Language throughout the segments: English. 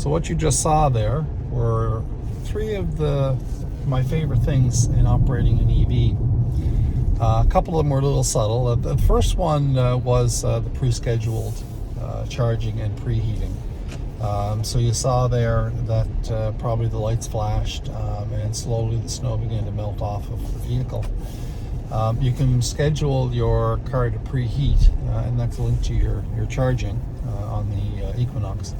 So what you just saw there were three of my favorite things in operating an EV. A couple of them were a little subtle. The first one was the pre-scheduled charging and preheating. So you saw there that probably the lights flashed and slowly the snow began to melt off of the vehicle. You can schedule your car to preheat, and that's linked to your charging on the Equinox.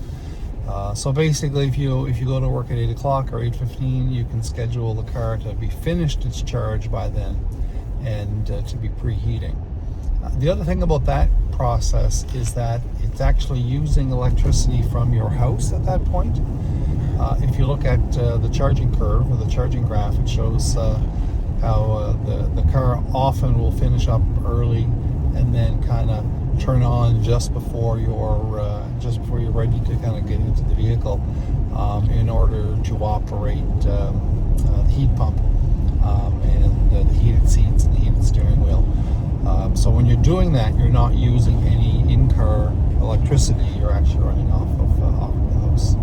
So basically, if you go to work at 8 o'clock or 8:15, you can schedule the car to be finished its charge by then and to be preheating. The other thing about that process is that it's actually using electricity from your house at that point. If you look at the charging curve or the charging graph, it shows how the car often will finish up early and then kind of turn on just before you're ready to kind of get into the vehicle in order to operate the heat pump and the heated seats and the heated steering wheel. So when you're doing that, you're not using any in-car electricity. You're actually running off of the house.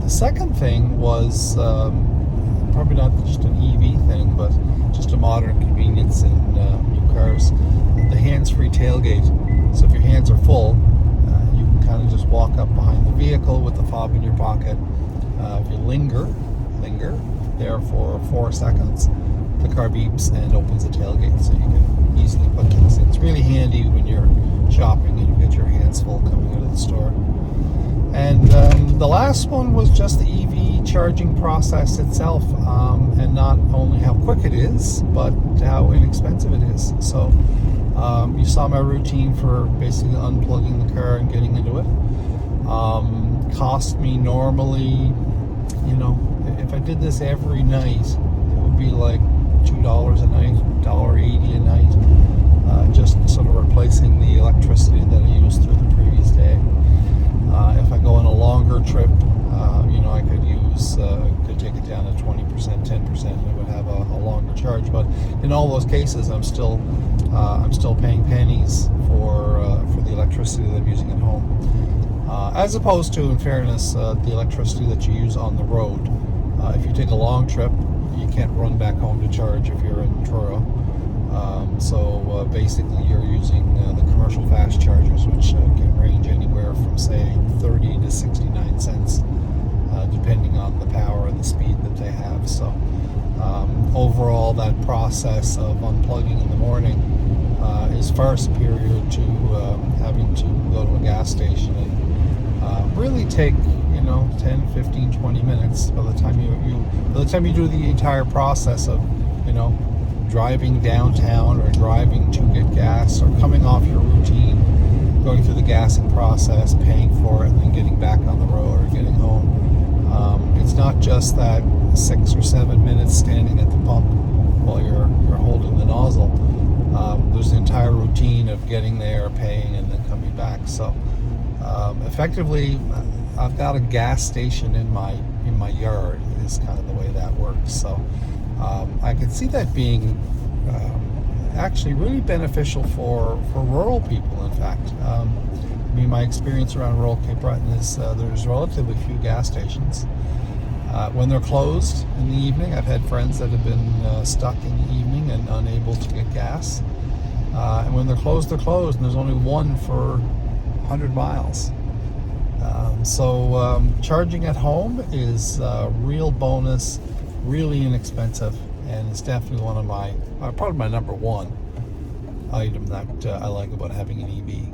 The second thing was probably not just an EV thing, but just a modern convenience in new cars. The hands-free tailgate. So if your hands are full, you can kind of just walk up behind the vehicle with the fob in your pocket. If you linger there for 4 seconds, the car beeps and opens the tailgate, so you can easily put things in. It's really handy when you're shopping and you get your hands full coming out of the store. And the last one was just the EV charging process itself, and not only how quick it is, but how inexpensive it is. So you saw my routine for basically unplugging the car and getting into it. Cost me normally, if I did this every night, it would be like $2 a night, $1.80 a night, just sort of replacing the electricity that I used through the previous day. If I go on a longer trip, I could take it down to 20%, 10%, and it would have a longer charge. But in all those cases, I'm still paying pennies for the electricity that I'm using at home, as opposed to, in fairness, the electricity that you use on the road. If you take a long trip, you can't run back home to charge if you're in Truro. So basically, you're using the commercial fast chargers, which can range anywhere from, say, 30 to 69 cents, depending on the power and the speed that they have. So overall, that process of unplugging in the morning is far superior to having to go to a gas station and really take 10, 15, 20 minutes by the time you do the entire process of driving downtown or driving to get gas or coming off your routine, going through the gassing process, paying for it, and then getting back on the road or getting home. It's not just that 6 or 7 minutes standing at the pump while you're holding the nozzle. There's the entire routine of getting there, paying, and then coming back. So effectively, I've got a gas station in my yard is kind of the way that works. So I could see that being actually really beneficial for rural people. In fact, my experience around rural Cape Breton is there's relatively few gas stations. When they're closed in the evening, I've had friends that have been stuck in the evening and unable to get gas. And when they're closed, and there's only one for 100 miles. So charging at home is a real bonus, really inexpensive, and it's definitely one of probably my number one item that I like about having an EV.